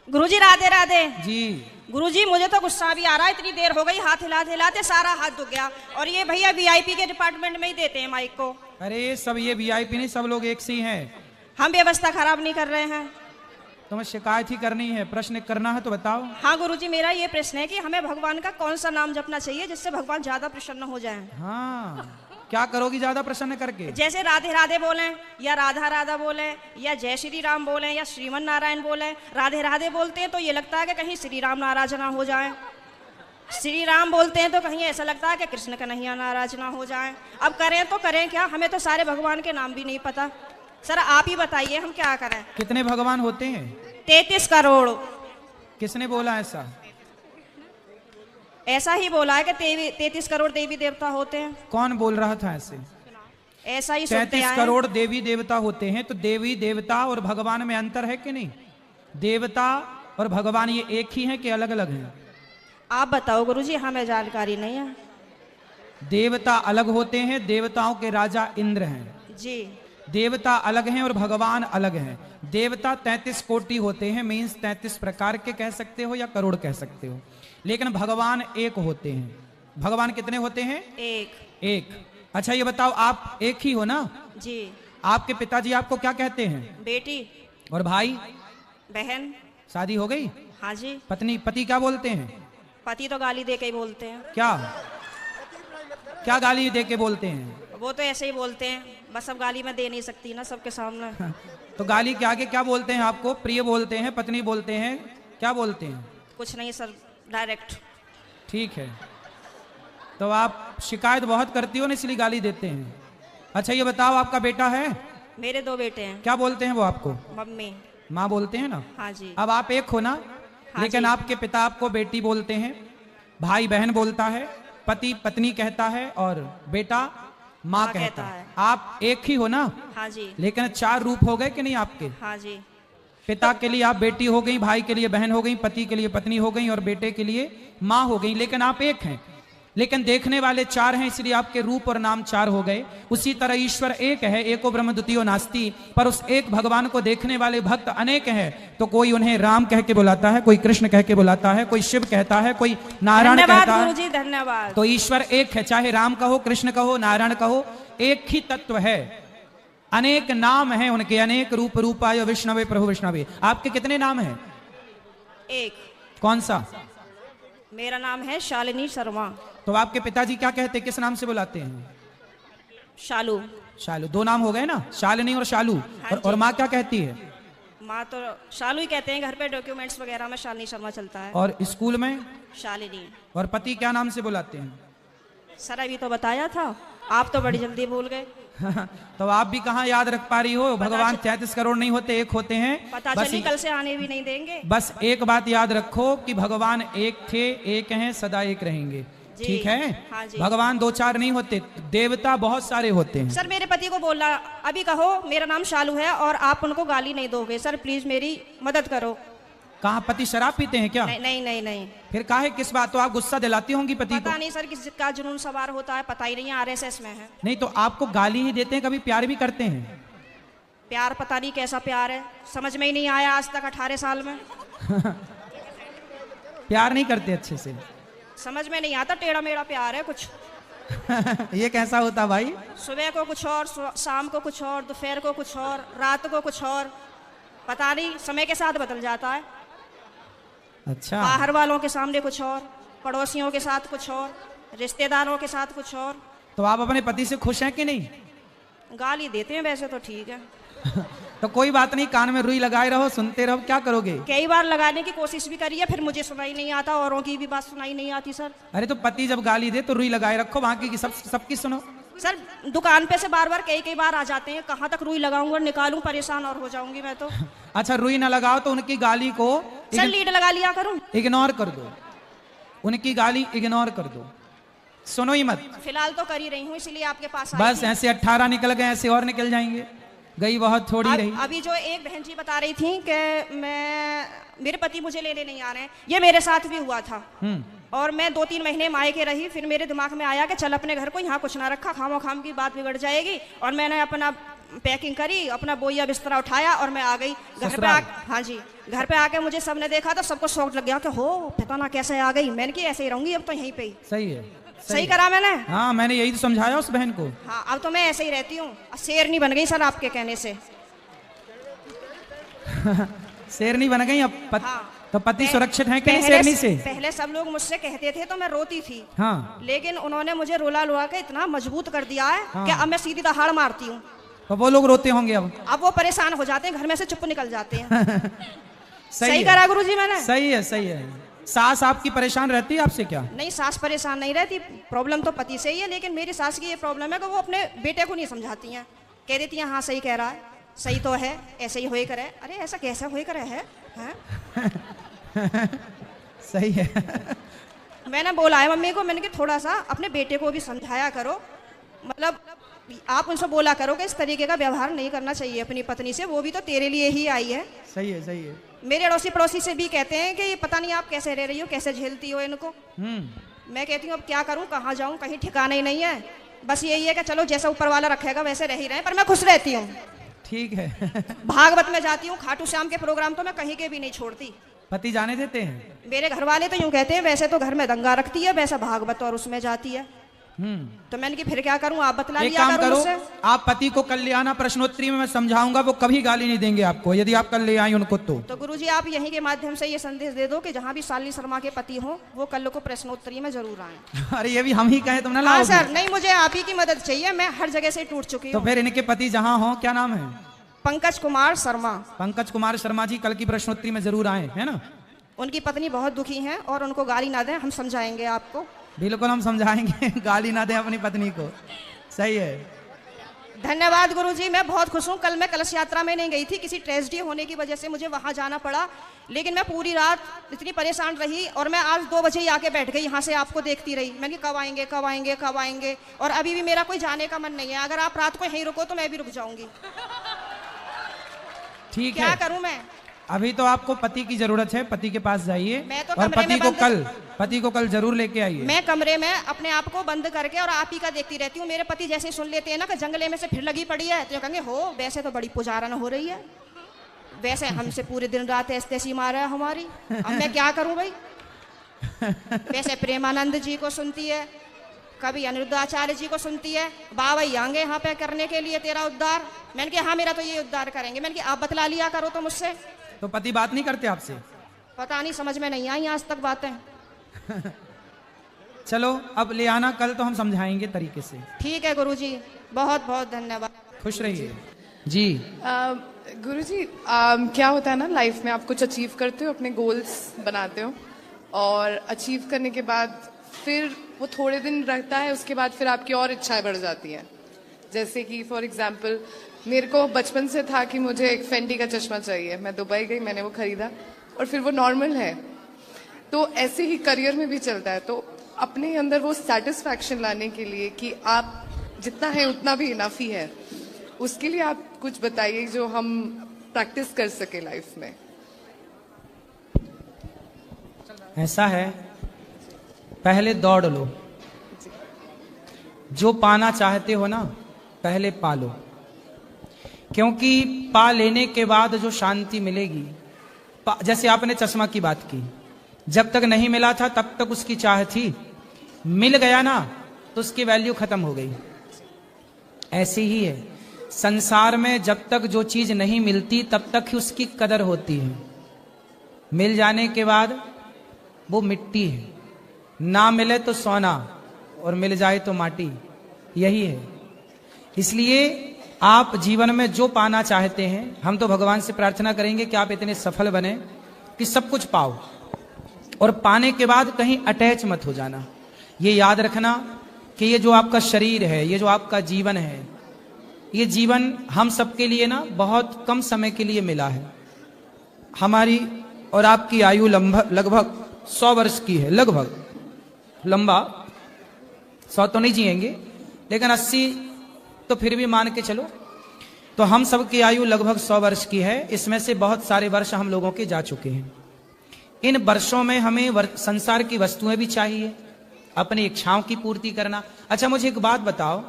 गुरुजी राधे राधे जी। गुरुजी मुझे तो गुस्सा भी आ रहा है, इतनी देर हो गई, हाथ हिलाते हिलाते सारा हाथ दुख गया। और ये भैया वीआईपी के डिपार्टमेंट में ही देते हैं माइक को। अरे सब ये वीआईपी नहीं, सब लोग एक से ही हैं। हम व्यवस्था खराब नहीं कर रहे हैं। तुम्हें शिकायत ही करनी है, प्रश्न करना है तो बताओ। हाँ गुरुजी, मेरा ये प्रश्न है कि हमें भगवान का कौन सा नाम जपना चाहिए जिससे भगवान ज्यादा प्रसन्न हो जाए। हाँ, क्या करोगी ज्यादा प्रसन्न करके? जैसे राधे राधे बोलें या राधा राधा बोलें या जय श्री राम बोलें या श्रीमन नारायण बोलें। राधे राधे बोलते हैं तो ये लगता है कि कहीं श्री राम नाराज ना हो जाए। श्री राम बोलते हैं तो कहीं ऐसा लगता है कि कृष्ण कन्हैया नाराज ना हो जाए। अब करें तो करें क्या, हमें तो सारे भगवान के नाम भी नहीं पता। सर आप ही बताइए हम क्या करें। कितने भगवान होते हैं? 33 करोड़। किसने बोला ऐसा? ऐसा ही बोला है कि 33 करोड़ देवी देवता होते हैं। कौन बोल रहा था ऐसे? ऐसा ही सुनते 33 आए। करोड़ देवी देवता होते हैं, तो देवी देवता और भगवान में अंतर है कि नहीं? देवता और भगवान ये एक ही है कि अलग अलग हैं? आप बताओ गुरुजी, हमें जानकारी नहीं है। देवता अलग होते हैं, देवताओं के राजा इंद्र हैं जी। देवता अलग हैं और भगवान अलग हैं। देवता 33 कोटि होते हैं, मीन्स 33 प्रकार के कह सकते हो या करोड़ कह सकते हो, लेकिन भगवान एक होते हैं। भगवान कितने होते हैं? एक। अच्छा ये बताओ, आप एक ही हो ना? जी। आपके पिताजी आपको क्या कहते हैं? बेटी। और भाई बहन। शादी हो गई? हाँ जी। पति क्या बोलते हैं? पति तो गाली दे के ही बोलते हैं। क्या गाली दे के बोलते हैं? वो तो ऐसे ही बोलते हैं, बस अब गाली मैं दे नहीं सकती ना सबके सामने। तो गाली के आगे क्या बोलते हैं आपको? प्रिय बोलते हैं, पत्नी बोलते हैं, क्या बोलते हैं? कुछ नहीं सर, डायरेक्ट। ठीक है, तो आप शिकायत बहुत करती हो ना, इसलिए गाली देते हैं। अच्छा ये बताओ, आपका बेटा है? मेरे 2 बेटे हैं। क्या बोलते हैं वो आपको? मम्मी। माँ बोलते हैं ना? हाँ जी। अब आप एक हो ना? हाँ लेकिन जी। आपके पिता आपको बेटी बोलते हैं, भाई बहन बोलता है, पति पत्नी कहता है और बेटा माँ कहता है। आप एक ही हो ना? हाँ जी। लेकिन 4 रूप हो गए कि नहीं आपके? हाँ जी। पिता के लिए आप बेटी हो गई, भाई के लिए बहन हो गई, पति के लिए पत्नी हो गई और बेटे के लिए माँ हो गई, लेकिन आप एक हैं। लेकिन देखने वाले 4 हैं, इसलिए आपके रूप और नाम 4 हो गए। उसी तरह ईश्वर एक है, एको ब्रह्म द्वितीयो नास्ति, पर उस एक भगवान को देखने वाले भक्त अनेक हैं। तो कोई उन्हें राम कह के बुलाता है, कोई कृष्ण कह के बुलाता है, कोई शिव कहता है, कोई नारायण कहता है। गुरुजी धन्यवाद। तो ईश्वर एक है, चाहे राम कहो, कृष्ण कहो, नारायण कहो, एक ही तत्व है। अनेक नाम हैं उनके, अनेक रूप रूपाय विष्णवे प्रभु विष्णवे। आपके कितने नाम हैं? एक। कौन सा? मेरा नाम है शालिनी शर्मा। तो आपके पिताजी क्या कहते हैं, किस नाम से बुलाते हैं? शालू। शालू। 2 नाम हो गए ना, शालिनी और शालू। हाँ और माँ क्या कहती है? माँ तो शालू ही कहते हैं, घर पे डॉक्यूमेंट्स वगैरह में शालिनी शर्मा चलता है। और स्कूल में? शालिनी। और पति क्या नाम से बुलाते हैं? सर अभी तो बताया था, आप तो बड़ी जल्दी भूल गए। तो आप भी कहाँ याद रख पा रही हो? भगवान 33 करोड़ नहीं होते, एक होते हैं। पता चली कल से आने भी नहीं देंगे। बस एक बात याद रखो कि भगवान एक थे, एक हैं, सदा एक रहेंगे। ठीक है? हाँ जी। भगवान 2-4 नहीं होते, देवता बहुत सारे होते हैं। सर मेरे पति को बोलना, अभी कहो मेरा नाम शालू है और आप उनको गाली नहीं दोगे। सर प्लीज मेरी मदद करो। कहाँ पति शराब पीते हैं क्या? नहीं नहीं नहीं नहीं। फिर काहे, किस बात? तो आप गुस्सा दिलाती होंगी पति को? पता नहीं सर किसका जुनून सवार होता है, पता ही नहीं, आरएसएस में है। नहीं तो आपको गाली ही देते हैं, कभी प्यार भी करते हैं? प्यार पता नहीं कैसा प्यार है, समझ में ही नहीं आया आज तक 18 साल में। प्यार नहीं करते अच्छे से? समझ में नहीं आता, टेढ़ा मेढ़ा प्यार है कुछ। ये कैसा होता भाई? सुबह को कुछ और, शाम को कुछ और, दोपहर को कुछ और, रात को कुछ और, पता नहीं, समय के साथ बदल जाता है। अच्छा। बाहर वालों के सामने कुछ और, पड़ोसियों के साथ कुछ और, रिश्तेदारों के साथ कुछ और। तो आप अपने पति से खुश हैं कि नहीं? गाली देते हैं वैसे तो ठीक है। तो कोई बात नहीं, कान में रुई लगाए रहो, सुनते रहो, क्या करोगे? कई बार लगाने की कोशिश भी करी है, फिर मुझे सुनाई नहीं आता, औरों की भी बात सुनाई नहीं आती सर। अरे तो पति जब गाली दे तो रुई लगाए रखो, बाकी की सबकी सुनो। सर दुकान पे से बार बार कई बार आ जाते हैं, कहाँ तक रुई लगाऊंगा और निकालूं, परेशान और हो जाऊंगी मैं तो। अच्छा रुई ना लगाओ तो उनकी गाली को सर लीड लगा लिया करूं? इग्नोर कर दो, उनकी गाली इग्नोर कर दो, सुनो ही मत। फिलहाल तो कर ही रही हूँ, इसलिए आपके पास आई बस थी। ऐसे 18 निकल गए, ऐसे और निकल जाएंगे, गई बहुत थोड़ी रही। अभी जो एक बहन जी बता रही थी कि मेरे पति मुझे लेने नहीं आ रहे हैं, ये मेरे साथ भी हुआ था। और मैं 2-3 महीने मायके रही, फिर मेरे दिमाग में आया कि चल अपने घर को यहाँ कुछ ना रखा, खामो खाम की बात बिगड़ जाएगी, और मैंने अपना पैकिंग करी, अपना बोइया बिस्तरा उठाया और मैं आ गई घर पे। ससुराल? हाँ जी, घर पे आके मुझे सबने देखा तो सबको शौक लग गया कि हो पता ना कैसे आ गई। मैंने कि ऐसे ही रहूंगी अब तो यहीं पे ही। सही है। सही करा मैंने। हाँ, मैंने यही तो समझाया उस बहन को। हाँ, अब तो मैं ऐसे ही रहती हूँ, शेरनी बन गई सर आपके कहने से। शेरनी बन गई अब हाँ। तो पति सुरक्षित है कि नहीं पहले शेरनी से? पहले सब लोग मुझसे कहते थे तो मैं रोती थी। हाँ। लेकिन उन्होंने मुझे रुला रुला के इतना मजबूत कर दिया है हाँ। कि अब मैं सीधी दहाड़ मारती हूँ। तो वो लोग रोते होंगे अब वो परेशान हो जाते हैं, घर में से चुप निकल जाते हैं। सही है। करा गुरुजी मैंने। सही है, सही है। सास आपकी परेशान रहती है आपसे क्या? नहीं, सास परेशान नहीं रहती, प्रॉब्लम तो पति से ही है। लेकिन मेरी सास की ये प्रॉब्लम है कि वो अपने बेटे को नहीं समझाती हैं। कह देती हैं हाँ सही कह रहा है, सही तो है, ऐसे ही होए करे। अरे ऐसा कैसे होए करे है? सही है। मैंने बोला है मम्मी को, मैंने कि थोड़ा सा अपने बेटे को भी समझाया करो, मतलब आप उनसे बोला करो कि इस तरीके का व्यवहार नहीं करना चाहिए अपनी पत्नी से, वो भी तो तेरे लिए ही आई है। सही है, सही है। मेरे अड़ोसी पड़ोसी से भी कहते हैं कि ये पता नहीं आप कैसे रह रही हो, कैसे झेलती हो इनको। मैं कहती हूँ अब क्या करूँ, कहाँ जाऊँ, कहीं ठिकाना ही नहीं है। बस यही है कि चलो जैसा ऊपर वाला रखेगा वैसे रह ही रहे, पर मैं खुश रहती हूँ। ठीक है। भागवत में जाती हूँ, खाटू श्याम के प्रोग्राम तो मैं कहीं के भी नहीं छोड़ती। पति जाने देते हैं? मेरे घर वाले तो यूँ कहते हैं वैसे तो घर में दंगा रखती है, वैसा भागवत और उसमें जाती है। तो मैंने कि फिर क्या करूं, आप बतला एक लिया काम करो करो, मुझसे। आप पति को कल ले आना, प्रश्नोत्तरी में मैं समझाऊंगा, वो कभी गाली नहीं देंगे आपको यदि आप कल ले आई उनको। तो गुरुजी आप यहीं के माध्यम से ये संदेश दे दो कि जहाँ भी शालिनी शर्मा के पति हो वो कल को प्रश्नोत्तरी में जरूर आए। अरे ये भी हम ही कहें तुम ना हाँ लाओगे? सर, नहीं मुझे आप ही की मदद चाहिए, मैं हर जगह से टूट चुकी तो हूँ। फिर इनके पति जहाँ हो, क्या नाम है? पंकज कुमार शर्मा। पंकज कुमार शर्मा जी कल की प्रश्नोत्तरी में जरूर आए, है ना? उनकी पत्नी बहुत दुखी है और उनको गाली ना दें, हम समझाएंगे आपको। बिल्कुल हम समझाएंगे। गाली ना दें अपनी पत्नी को। सही है। धन्यवाद गुरुजी, मैं बहुत खुश हूँ। कल मैं कलश यात्रा में नहीं गई थी, किसी ट्रेजेडी होने की वजह से मुझे वहां जाना पड़ा। लेकिन मैं पूरी रात इतनी परेशान रही और मैं आज 2 बजे ही आके बैठ गई, यहाँ से आपको देखती रही। मैंने कब आएंगे कब आएंगे कब आएंगे, और अभी भी मेरा कोई जाने का मन नहीं है। अगर आप रात को यहीं रुको तो मैं भी रुक जाऊंगी। ठीक है, क्या करूं मैं? अभी तो आपको पति की जरूरत है, पति के पास जाइए मैं तो और कमरे में पति को कल जरूर लेके आइए। मैं कमरे में अपने आप को बंद करके और आप ही का देखती रहती हूँ। मेरे पति जैसे सुन लेते हैं ना कि जंगले में से फिर लगी पड़ी है, तो कहेंगे हो वैसे तो बड़ी पुजारन हो रही है, वैसे हमसे पूरे दिन रात ऐसी मारा है हमारी। अब मैं क्या करूं भाई? वैसे प्रेमानंद जी को सुनती है, कभी अनिरुद्धाचार्य जी को सुनती है, बाबा आएंगे यहाँ पे करने के लिए तेरा उद्धार। मैंने कहा हाँ मेरा तो ये उद्धार करेंगे। मैंने कहा आप बतला लिया करो तो मुझसे। तो पति बात नहीं करते आपसे? पता नहीं, समझ में नहीं आई आज तक बातें। चलो अब ले आना कल, तो हम समझाएंगे तरीके से। ठीक है गुरुजी, बहुत बहुत धन्यवाद। खुश रहिए जी। गुरुजी क्या होता है ना, लाइफ में आप कुछ अचीव करते हो, अपने गोल्स बनाते हो और अचीव करने के बाद फिर वो थोड़े दिन रहता है, उसके बाद फिर आपकी और इच्छाएं बढ़ जाती हैं। जैसे कि फॉर एग्जांपल मेरे को बचपन से था कि मुझे एक फेंडी का चश्मा चाहिए। मैं दुबई गई, मैंने वो खरीदा और फिर वो नॉर्मल है। तो ऐसे ही करियर में भी चलता है। तो अपने अंदर वो सेटिस्फैक्शन लाने के लिए कि आप जितना है उतना भी इनफ ही है, उसके लिए आप कुछ बताइए जो हम प्रैक्टिस कर सके लाइफ में। ऐसा है, पहले दौड़ लो, जो पाना चाहते हो ना पहले पालो, क्योंकि पा लेने के बाद जो शांति मिलेगी, जैसे आपने चश्मा की बात की, जब तक नहीं मिला था तब तक उसकी चाह थी, मिल गया ना तो उसकी वैल्यू खत्म हो गई। ऐसे ही है संसार में, जब तक जो चीज नहीं मिलती तब तक ही उसकी कदर होती है, मिल जाने के बाद वो मिट्टी है। ना मिले तो सोना और मिल जाए तो माटी, यही है। इसलिए आप जीवन में जो पाना चाहते हैं, हम तो भगवान से प्रार्थना करेंगे कि आप इतने सफल बने कि सब कुछ पाओ, और पाने के बाद कहीं अटैच मत हो जाना। ये याद रखना कि ये जो आपका शरीर है, ये जो आपका जीवन है, ये जीवन हम सबके लिए ना बहुत कम समय के लिए मिला है। हमारी और आपकी आयु लगभग 100 वर्ष की है, लगभग। लंबा 100 तो नहीं जिएंगे, लेकिन 80 तो फिर भी मान के चलो। तो हम सब की आयु लगभग 100 वर्ष की है। इसमें से बहुत सारे वर्ष हम लोगों के जा चुके हैं। इन वर्षों में हमें संसार की वस्तुएं भी चाहिए, अपनी इच्छाओं की पूर्ति करना। अच्छा मुझे एक बात बताओ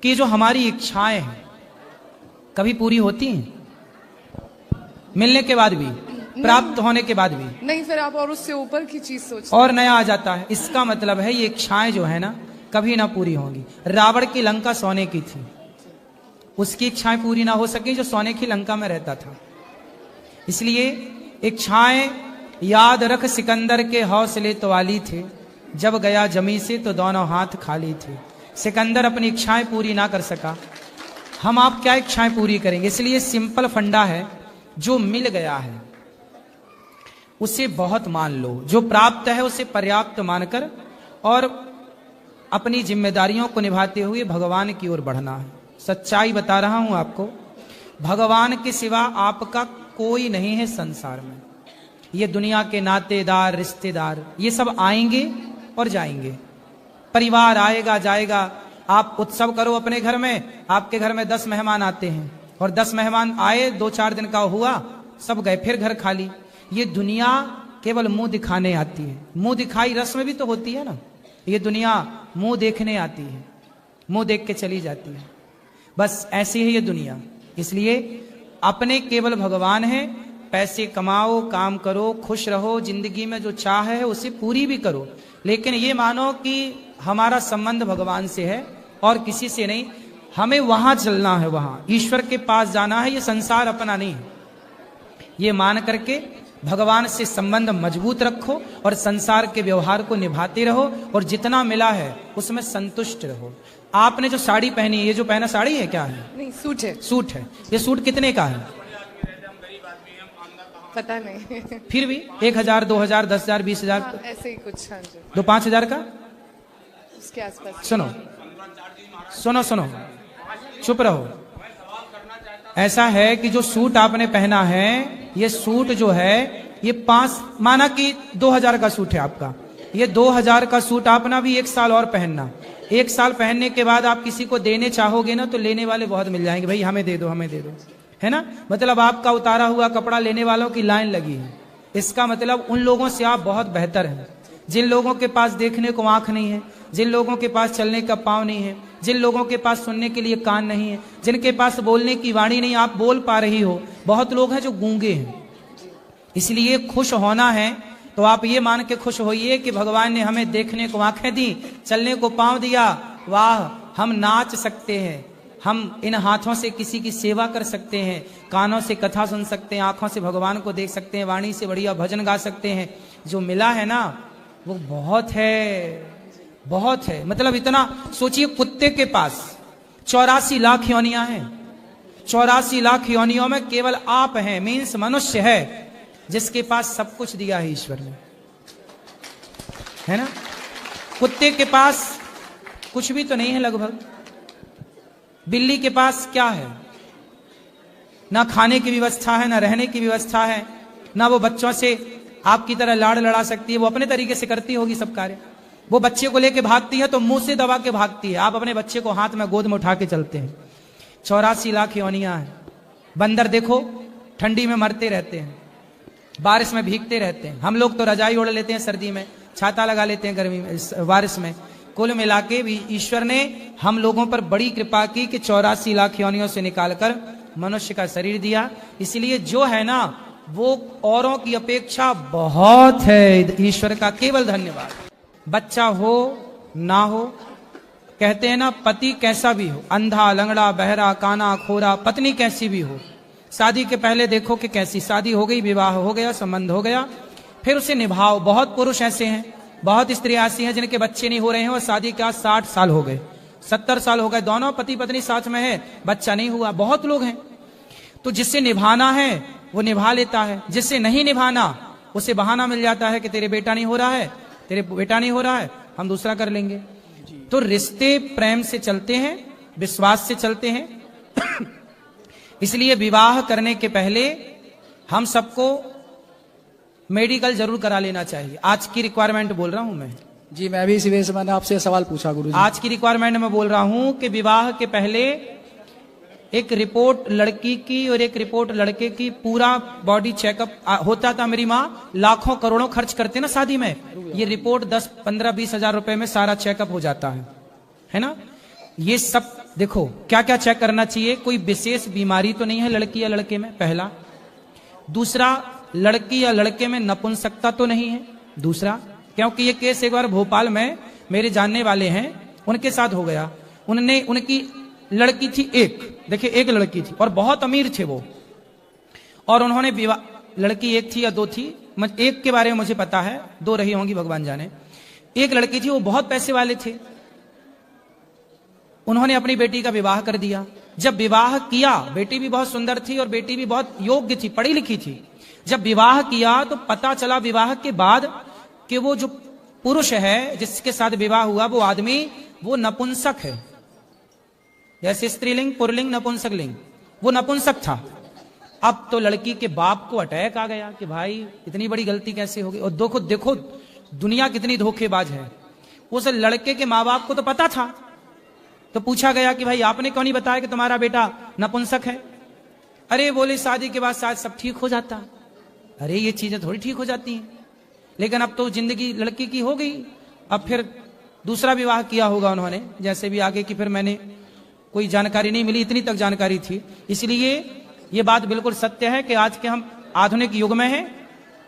कि जो हमारी इच्छाएं हैं, कभी पूरी होती हैं? मिलने के बाद भी, प्राप्त होने के बाद भी? नहीं, फिर आप और उससे ऊपर की चीज सोचते और नया आ जाता है। इसका मतलब है ये इच्छाएं जो है ना कभी ना पूरी होंगी। रावण की लंका सोने की थी, उसकी इच्छाएं पूरी ना हो सकी जो सोने की लंका में रहता था। इसलिए इच्छाएं याद रख, सिकंदर के हौसले तो वाली थे, जब गया जमी से तो दोनों हाथ खाली थे। सिकंदर अपनी इच्छाएं पूरी ना कर सका, हम आप क्या इच्छाएं पूरी करेंगे? इसलिए सिंपल फंडा है, जो मिल गया है उसे बहुत मान लो, जो प्राप्त है उसे पर्याप्त मानकर और अपनी जिम्मेदारियों को निभाते हुए भगवान की ओर बढ़ना है। सच्चाई बता रहा हूं आपको, भगवान के सिवा आपका कोई नहीं है संसार में। ये दुनिया के नातेदार, रिश्तेदार, ये सब आएंगे और जाएंगे। परिवार आएगा जाएगा। आप उत्सव करो अपने घर में, आपके घर में 10 मेहमान आते हैं और 10 मेहमान आए, 2-4 दिन का हुआ, सब गए, फिर घर खाली। ये दुनिया केवल मुंह दिखाने आती है। मुंह दिखाई रस्म भी तो होती है ना। ये दुनिया मुंह देखने आती है, मुंह देख के चली जाती है। बस ऐसी है ये दुनिया। इसलिए अपने केवल भगवान है। पैसे कमाओ, काम करो, खुश रहो, जिंदगी में जो चाह है उसे पूरी भी करो, लेकिन ये मानो कि हमारा संबंध भगवान से है और किसी से नहीं। हमें वहां चलना है, वहां ईश्वर के पास जाना है। ये संसार अपना नहीं है। ये मान करके भगवान से संबंध मजबूत रखो और संसार के व्यवहार को निभाते रहो और जितना मिला है उसमें संतुष्ट रहो। आपने जो साड़ी पहनी है, ये जो पहना साड़ी है क्या है? नहीं, सूट है। सूट है। ये सूट कितने का है? पता नहीं। फिर भी 1000, 2000, 10,000, 20,000, हाँ, ऐसे ही कुछ। हाँ जी, तो 5,000 का। उसके आसपास। सुनो सुनो सुनो, चुप रहो। ऐसा है कि जो सूट आपने पहना है, ये सूट जो है ये 5, माना कि 2000 का सूट है आपका। ये 2000 का सूट आपना भी 1 साल और पहनना। 1 साल पहनने के बाद आप किसी को देने चाहोगे ना तो लेने वाले बहुत मिल जाएंगे, भाई हमें दे दो, हमें दे दो, है ना। मतलब आपका उतारा हुआ कपड़ा लेने वालों की लाइन लगी है। इसका मतलब उन लोगों से आप बहुत बेहतर हैं, जिन लोगों के पास देखने को आंख नहीं है, जिन लोगों के पास चलने का पांव नहीं है, जिन लोगों के पास सुनने के लिए कान नहीं है, जिनके पास बोलने की वाणी नहीं, आप बोल पा रही हो। बहुत लोग हैं जो गूंगे हैं। इसलिए खुश होना है तो आप ये मान के खुश होइए कि भगवान ने हमें देखने को आंखें दी, चलने को पांव दिया। वाह, हम नाच सकते हैं, हम इन हाथों से किसी की सेवा कर सकते हैं, कानों से कथा सुन सकते हैं, आंखों से भगवान को देख सकते हैं, वाणी से बढ़िया भजन गा सकते हैं। जो मिला है ना वो बहुत है, बहुत है। मतलब इतना सोचिए, कुत्ते के पास 84 लाख योनियां हैं। 84 लाख योनियों में केवल आप हैं, मीन्स मनुष्य है, जिसके पास सब कुछ दिया है ईश्वर ने, है ना। कुत्ते के पास कुछ भी तो नहीं है लगभग। बिल्ली के पास क्या है? ना खाने की व्यवस्था है, ना रहने की व्यवस्था है, ना वो बच्चों से आपकी तरह लाड़ लड़ा सकती है। वो अपने तरीके से करती होगी सब कार्य। वो बच्चे को लेके भागती है तो मुंह से दबा के भागती है। आप अपने बच्चे को हाथ में गोद में उठा के चलते हैं। 84 लाख योनियां हैं। बंदर देखो ठंडी में मरते रहते हैं, बारिश में भीगते रहते हैं। हम लोग तो रजाई ओढ़ लेते हैं सर्दी में, छाता लगा लेते हैं गर्मी में, बारिश में। कुल मिला के भी ईश्वर ने हम लोगों पर बड़ी कृपा की कि 84 लाख योनियों से निकालकर मनुष्य का शरीर दिया। इसलिए जो है ना वो औरों की अपेक्षा बहुत है। ईश्वर का केवल धन्यवाद। बच्चा हो ना हो, कहते हैं ना, पति कैसा भी हो, अंधा, लंगड़ा, बहरा, काना, खोरा, पत्नी कैसी भी हो, शादी के पहले देखो कि कैसी। शादी हो गई, विवाह हो गया, संबंध हो गया, फिर उसे निभाओ। बहुत पुरुष ऐसे हैं, बहुत स्त्रियां ऐसी हैं जिनके बच्चे नहीं हो रहे हैं और शादी के 60 साल हो गए, 70 साल हो गए, दोनों पति पत्नी साथ में है, बच्चा नहीं हुआ। बहुत लोग हैं। तो जिससे निभाना है वो निभा लेता है, जिससे नहीं निभाना उसे बहाना मिल जाता है कि तेरे बेटा नहीं हो रहा है, तेरे बेटा नहीं हो रहा है, हम दूसरा कर लेंगे। तो रिश्ते प्रेम से चलते हैं, विश्वास से चलते हैं। इसलिए विवाह करने के पहले हम सबको मेडिकल जरूर करा लेना चाहिए। आज की रिक्वायरमेंट बोल रहा हूं मैं जी। मैं भी इसी वजह से मैंने आपसे सवाल पूछा गुरु जी। आज की रिक्वायरमेंट में बोल रहा हूं कि विवाह के पहले एक रिपोर्ट लड़की की और एक रिपोर्ट लड़के की, पूरा बॉडी चेकअप होता था। मेरी माँ लाखों करोड़ों खर्च करते ना शादी में, ये रिपोर्ट 10, 15, 20 हजार रुपए में सारा चेकअप हो जाता है ना। ये सब देखो क्या क्या चेक करना चाहिए, कोई विशेष बीमारी तो नहीं है लड़की या लड़के में, पहला। दूसरा, लड़की या लड़के में नपुंसकता तो नहीं है, दूसरा। क्योंकि ये केस एक बार भोपाल में मेरे जानने वाले हैं, उनके साथ हो गया। उनकी लड़की थी एक, देखिए एक लड़की थी और बहुत अमीर थे वो, और उन्होंने विवाह, लड़की एक थी या दो थी, एक के बारे में मुझे पता है, दो रही होंगी भगवान जाने। एक लड़की थी, वो बहुत पैसे वाले थे, उन्होंने अपनी बेटी का विवाह कर दिया। जब विवाह किया, बेटी भी बहुत सुंदर थी और बेटी भी बहुत योग्य थी, पढ़ी लिखी थी। जब विवाह किया तो पता चला विवाह के बाद कि वो जो पुरुष है जिसके साथ विवाह हुआ, वो आदमी वो नपुंसक है। जैसे स्त्रीलिंग, पुरलिंग, नपुंसक लिंग, वो नपुंसक था। अब तो लड़की के बाप को अटैक आ गया कि भाई इतनी बड़ी गलती कैसे हो गई। और देखो दुनिया कितनी धोखेबाज है। उस लड़के के माँ बाप को तो पता था, तो पूछा गया कि भाई आपने क्यों नहीं बताया कि तुम्हारा बेटा नपुंसक है? अरे बोले शादी के बाद शायद सब ठीक हो जाता। अरे ये चीजें थोड़ी ठीक हो जाती हैं, लेकिन अब तो जिंदगी लड़की की हो गई। अब फिर दूसरा विवाह किया होगा उन्होंने, जैसे भी आगे की फिर मैंने कोई जानकारी नहीं मिली, इतनी तक जानकारी थी। इसलिए ये बात बिल्कुल सत्य है कि आज के हम आधुनिक युग में हैं,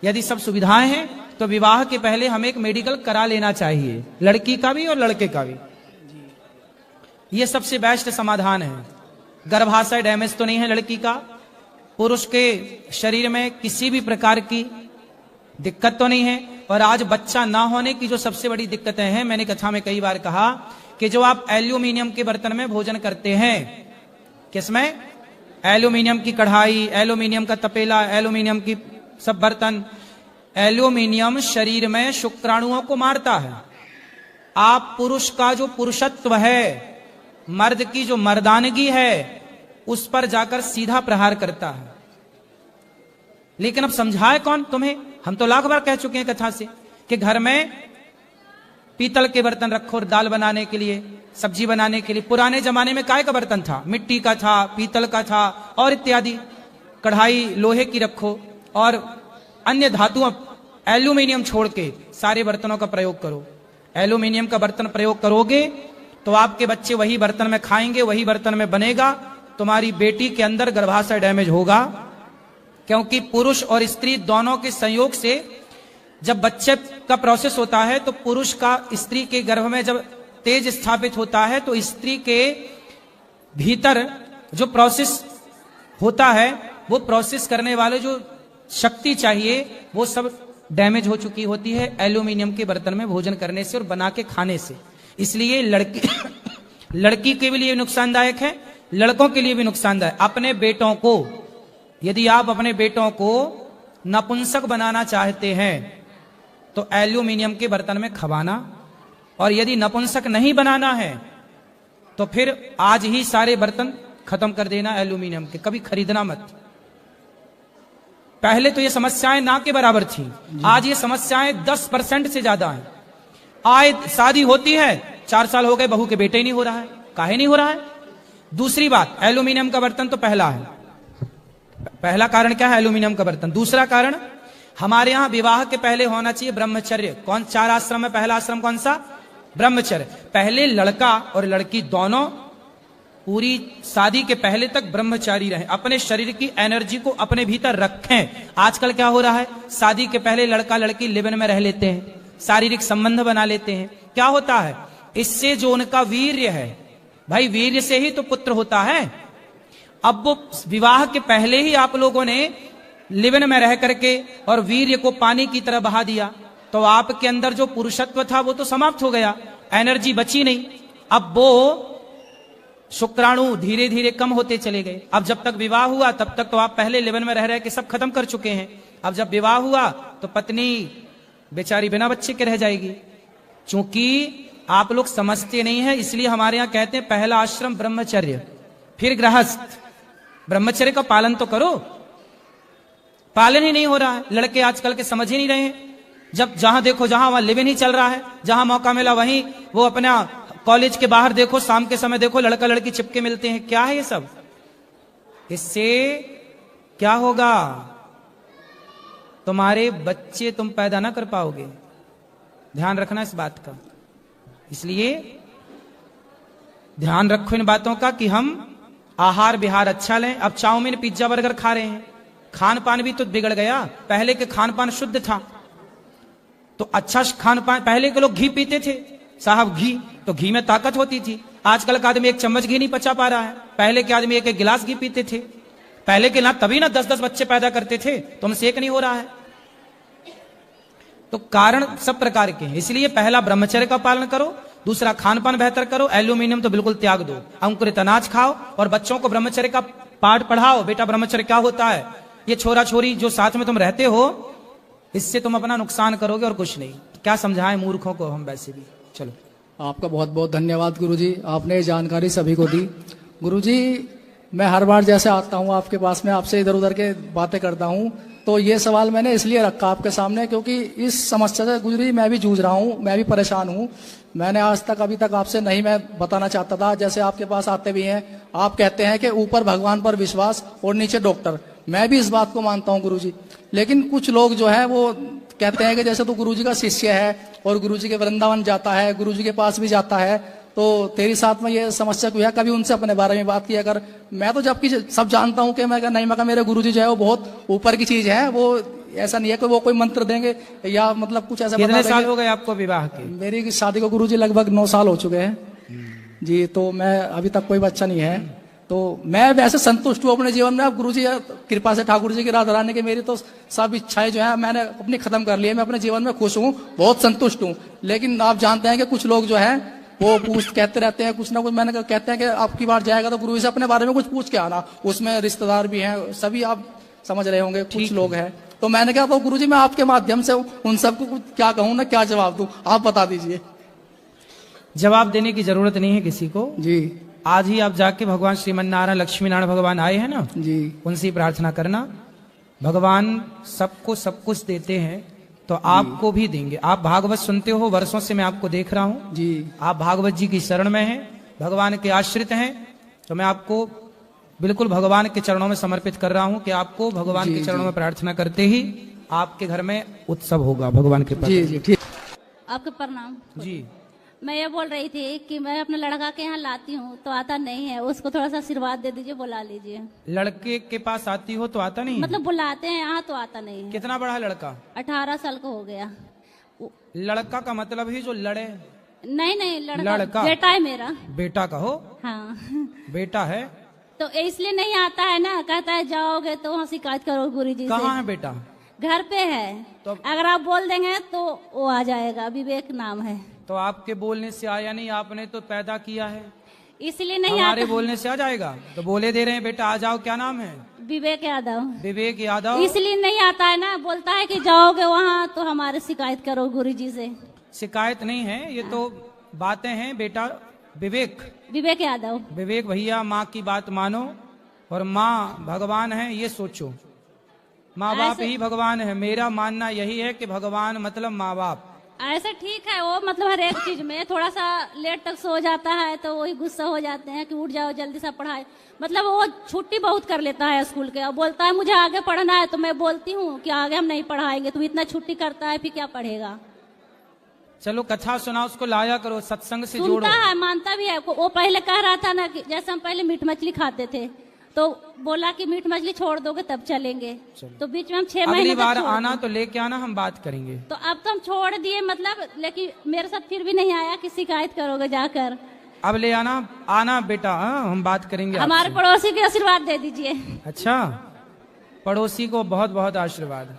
यदि सब सुविधाएं हैं तो विवाह के पहले हमें एक मेडिकल करा लेना चाहिए, लड़की का भी और लड़के का भी। ये सबसे बेस्ट समाधान है। गर्भाशय डैमेज तो नहीं है लड़की का, पुरुष के शरीर में किसी भी प्रकार की दिक्कत तो नहीं है। और आज बच्चा ना होने की जो सबसे बड़ी दिक्कतें हैं, मैंने कथा में कई बार कहा कि जो आप एल्यूमिनियम के बर्तन में भोजन करते हैं, किसमें? एल्यूमिनियम की कढ़ाई, एल्यूमिनियम का तपेला, एल्यूमिनियम की सब बर्तन। एल्यूमिनियम शरीर में शुक्राणुओं को मारता है। आप पुरुष का जो पुरुषत्व है, मर्द की जो मर्दानगी है, उस पर जाकर सीधा प्रहार करता है। लेकिन अब समझाए कौन तुम्हें? हम तो लाख बार कह चुके हैं कथा से कि घर में पीतल के बर्तन रखो दाल बनाने के लिए, सब्जी बनाने के लिए। पुराने जमाने में काय का बर्तन था? मिट्टी का था, पीतल का था और इत्यादि। कढ़ाई लोहे की रखो और अन्य धातुओं, एल्यूमिनियम छोड़ के सारे बर्तनों का प्रयोग करो। एल्यूमिनियम का बर्तन प्रयोग करोगे तो आपके बच्चे वही बर्तन में खाएंगे, वही बर्तन में बनेगा। तुम्हारी बेटी के अंदर गर्भाशय डैमेज होगा, क्योंकि पुरुष और स्त्री दोनों के संयोग से जब बच्चे का प्रोसेस होता है तो पुरुष का स्त्री के गर्भ में जब तेज स्थापित होता है तो स्त्री के भीतर जो प्रोसेस होता है, वो प्रोसेस करने वाले जो शक्ति चाहिए वो सब डैमेज हो चुकी होती है एल्यूमिनियम के बर्तन में भोजन करने से और बना के खाने से। इसलिए लड़की के लिए नुकसानदायक है, लड़कों के लिए भी नुकसानदायक। अपने बेटों को, यदि आप अपने बेटों को नपुंसक बनाना चाहते हैं तो एल्यूमिनियम के बर्तन में खवाना, और यदि नपुंसक नहीं बनाना है तो फिर आज ही सारे बर्तन खत्म कर देना एल्यूमिनियम के, कभी खरीदना मत। पहले तो ये समस्याएं ना के बराबर थी, आज ये समस्याएं 10% से ज्यादा हैं। आए शादी होती है, 4 साल हो गए, बहू के बेटे ही नहीं हो रहा है। काहे नहीं हो रहा है? दूसरी बात, एल्यूमिनियम का बर्तन तो पहला है, पहला कारण क्या है? एल्यूमिनियम का बर्तन। दूसरा कारण, हमारे यहां विवाह के पहले होना चाहिए ब्रह्मचर्य। कौन? 4 आश्रम में पहला आश्रम कौन सा? ब्रह्मचर्य। पहले लड़का और लड़की दोनों पूरी शादी के पहले तक ब्रह्मचारी रहे, अपने शरीर की एनर्जी को अपने भीतर रखें। आजकल क्या हो रहा है? शादी के पहले लड़का लड़की लिव इन में रह लेते हैं, शारीरिक संबंध बना लेते हैं। क्या होता है? इससे जो उनका वीर्य है, भाई वीर्य से ही तो पुत्र होता है। अब वो विवाह के पहले ही आप लोगों ने लिव इन में रह करके और वीर्य को पानी की तरह बहा दिया, तो आपके अंदर जो पुरुषत्व था वो तो समाप्त हो गया, एनर्जी बची नहीं। अब वो शुक्राणु धीरे धीरे कम होते चले गए। अब जब तक विवाह हुआ तब तक तो आप पहले लिव इन में रह रहे के सब खत्म कर चुके हैं। अब जब विवाह हुआ तो पत्नी बेचारी बिना बच्चे के रह जाएगी। चूंकि आप लोग समझते नहीं है, इसलिए हमारे यहां कहते हैं पहला आश्रम ब्रह्मचर्य, फिर गृहस्थ। ब्रह्मचर्य का पालन तो करो, पालन ही नहीं हो रहा है। लड़के आजकल के समझ ही नहीं रहे हैं। जब जहां देखो जहां वहां लिव इन ही चल रहा है, जहां मौका मिला वहीं वो अपना कॉलेज के बाहर देखो, शाम के समय देखो लड़का लड़की चिपके मिलते हैं। क्या है ये सब? इससे क्या होगा? तुम्हारे बच्चे तुम पैदा ना कर पाओगे, ध्यान रखना इस बात का। इसलिए ध्यान रखो इन बातों का कि हम आहार विहार अच्छा लें। अब चाउमीन पिज्जा बर्गर खा रहे हैं, खान पान भी तो बिगड़ गया। पहले के खान पान शुद्ध था, तो अच्छा खान पान। पहले के लोग घी पीते थे साहब, घी तो घी में ताकत होती थी। आजकल का आदमी 1 चम्मच घी नहीं पचा पा रहा है। पहले के आदमी 1 गिलास घी पीते थे। पहले के ना तभी ना 10-10 बच्चे पैदा करते थे, तो हमसे एक नहीं हो रहा है। तो कारण सब प्रकार के हैं। इसलिए पहला ब्रह्मचर्य का पालन करो, दूसरा खान पान बेहतर करो, एल्यूमिनियम तो बिल्कुल त्याग दो, अंकुरित अनाज खाओ और बच्चों को ब्रह्मचर्य का पाठ पढ़ाओ। बेटा ब्रह्मचर्य क्या होता है, ये छोरा छोरी जो साथ में तुम रहते हो, इससे तुम अपना नुकसान करोगे और कुछ नहीं। क्या समझाएं मूर्खों को हम वैसे भी। चलो, आपका बहुत बहुत धन्यवाद गुरुजी, आपने ये जानकारी सभी को दी। गुरुजी, मैं हर बार जैसे आता हूँ आपके पास में, आपसे इधर उधर के बातें करता हूँ, तो ये सवाल मैंने इसलिए रखा आपके सामने क्योंकि इस समस्या से गुरुजी मैं भी जूझ रहा हूँ, मैं भी परेशान हूँ। मैंने आज तक अभी तक आपसे नहीं मैं बताना चाहता था। जैसे आपके पास आते भी हैं, आप कहते हैं कि ऊपर भगवान पर विश्वास और नीचे डॉक्टर। मैं भी इस बात को मानता हूँ गुरुजी, लेकिन कुछ लोग जो है वो कहते हैं कि जैसे तू गुरुजी का शिष्य है और गुरुजी के वृंदावन जाता है, गुरुजी के पास भी जाता है, तो तेरे साथ में ये समस्या क्यों है? कभी उनसे अपने बारे में बात किया कर। मैं तो जबकि सब जानता हूँ कि मैं नहीं, मैं मेरे गुरुजी जो है वो बहुत ऊपर की चीज है, वो ऐसा नहीं है कि वो कोई मंत्र देंगे या मतलब कुछ ऐसा। कितने साल हो गए आपको विवाह के? मेरी शादी को गुरुजी लगभग 9 साल हो चुके हैं जी। तो मैं अभी तक कोई बच्चा नहीं है, तो मैं वैसे संतुष्ट हूँ अपने जीवन में। अब गुरुजी कृपा से, ठाकुर जी की राधा रानी की, मेरी तो सब इच्छाएं जो है मैंने अपनी खत्म कर ली है। मैं अपने जीवन में खुश हूँ, बहुत संतुष्ट हूँ। लेकिन आप जानते हैं कि कुछ लोग जो है वो कहते रहते हैं कुछ ना कुछ। मैंने कहते हैं कि आपकी बार जाएगा तो गुरुजी से अपने बारे में कुछ पूछ के आना। उसमें रिश्तेदार भी हैं, सभी आप समझ रहे होंगे, कुछ लोग हैं। तो मैंने कहा तो गुरुजी मैं आपके माध्यम से उन सबको क्या कहूँ ना, क्या जवाब दूं, आप बता दीजिए। जवाब देने की जरूरत नहीं है किसी को जी। आज ही आप जाके भगवान श्रीमन नारायण लक्ष्मी नारायण भगवान आए हैं ना जी, उनसे ही प्रार्थना करना। भगवान सबको सब कुछ देते हैं तो आपको भी देंगे। आप भागवत सुनते हो, वर्षों से मैं आपको देख रहा हूँ जी। आप भागवत जी की शरण में हैं, भगवान के आश्रित हैं। तो मैं आपको बिल्कुल भगवान के चरणों में समर्पित कर रहा हूँ कि आपको भगवान के चरणों में प्रार्थना करते ही आपके घर में उत्सव होगा भगवान के पास। जी जी, ठीक। आपके प्रणाम जी। मैं ये बोल रही थी कि मैं अपने लड़का के यहाँ लाती हूँ तो आता नहीं है, उसको थोड़ा सा आशीर्वाद दे दीजिए, बुला लीजिए। लड़के के पास आती हो तो आता नहीं है? मतलब बुलाते हैं यहाँ तो आता नहीं है। कितना बड़ा है लड़का? 18 साल का हो गया। लड़का का मतलब ही जो लड़े? नहीं नहीं, लड़का बेटा है मेरा। बेटा का हो? हाँ बेटा है तो इसलिए नहीं आता है ना, कहता है जाओगे तो वहाँ शिकायत करो गुरुजी से। कहाँ है बेटा? घर पे है। तो अगर आप बोल देंगे तो वो आ जाएगा, विवेक नाम है। तो आपके बोलने से आया नहीं, आपने तो पैदा किया है, इसलिए नहीं हमारे आता। बोलने से आ जाएगा? तो बोले दे रहे हैं बेटा आ जाओ। क्या नाम है? विवेक यादव। विवेक यादव। इसलिए नहीं आता है ना, बोलता है कि जाओगे वहाँ तो हमारे शिकायत करो गुरुजी से। शिकायत नहीं है, ये तो बातें हैं बेटा। विवेक यादव। विवेक भैया, माँ की बात मानो और माँ भगवान है ये सोचो। माँ बाप ही भगवान है। मेरा मानना यही है कि भगवान मतलब माँ बाप। ऐसे ठीक है, वो मतलब हर एक चीज में थोड़ा सा लेट तक सो जाता है तो वही गुस्सा हो जाते हैं कि उठ जाओ जल्दी से पढ़ाई। मतलब वो छुट्टी बहुत कर लेता है स्कूल के और बोलता है मुझे आगे पढ़ना है। तो मैं बोलती हूँ कि आगे हम नहीं पढ़ाएंगे, तू इतना छुट्टी करता है फिर क्या पढ़ेगा। चलो कथा सुना, उसको लाया करो, सत्संग से जोड़ो। सुनता है, मानता भी है। वो पहले कह रहा था ना कि जैसे हम पहले मीट मछली खाते थे तो बोला कि मीट मछली छोड़ दोगे तब चलेंगे। तो बीच में हम 6 महीने अगली बार आना तो लेके आना, हम बात करेंगे। तो अब तो हम छोड़ दिए मतलब, लेकिन मेरे साथ फिर भी नहीं आया कि शिकायत करोगे जाकर। अब ले आना बेटा, हम बात करेंगे। हमारे पड़ोसी के आशीर्वाद दे दीजिए। अच्छा, पड़ोसी को बहुत बहुत आशीर्वाद।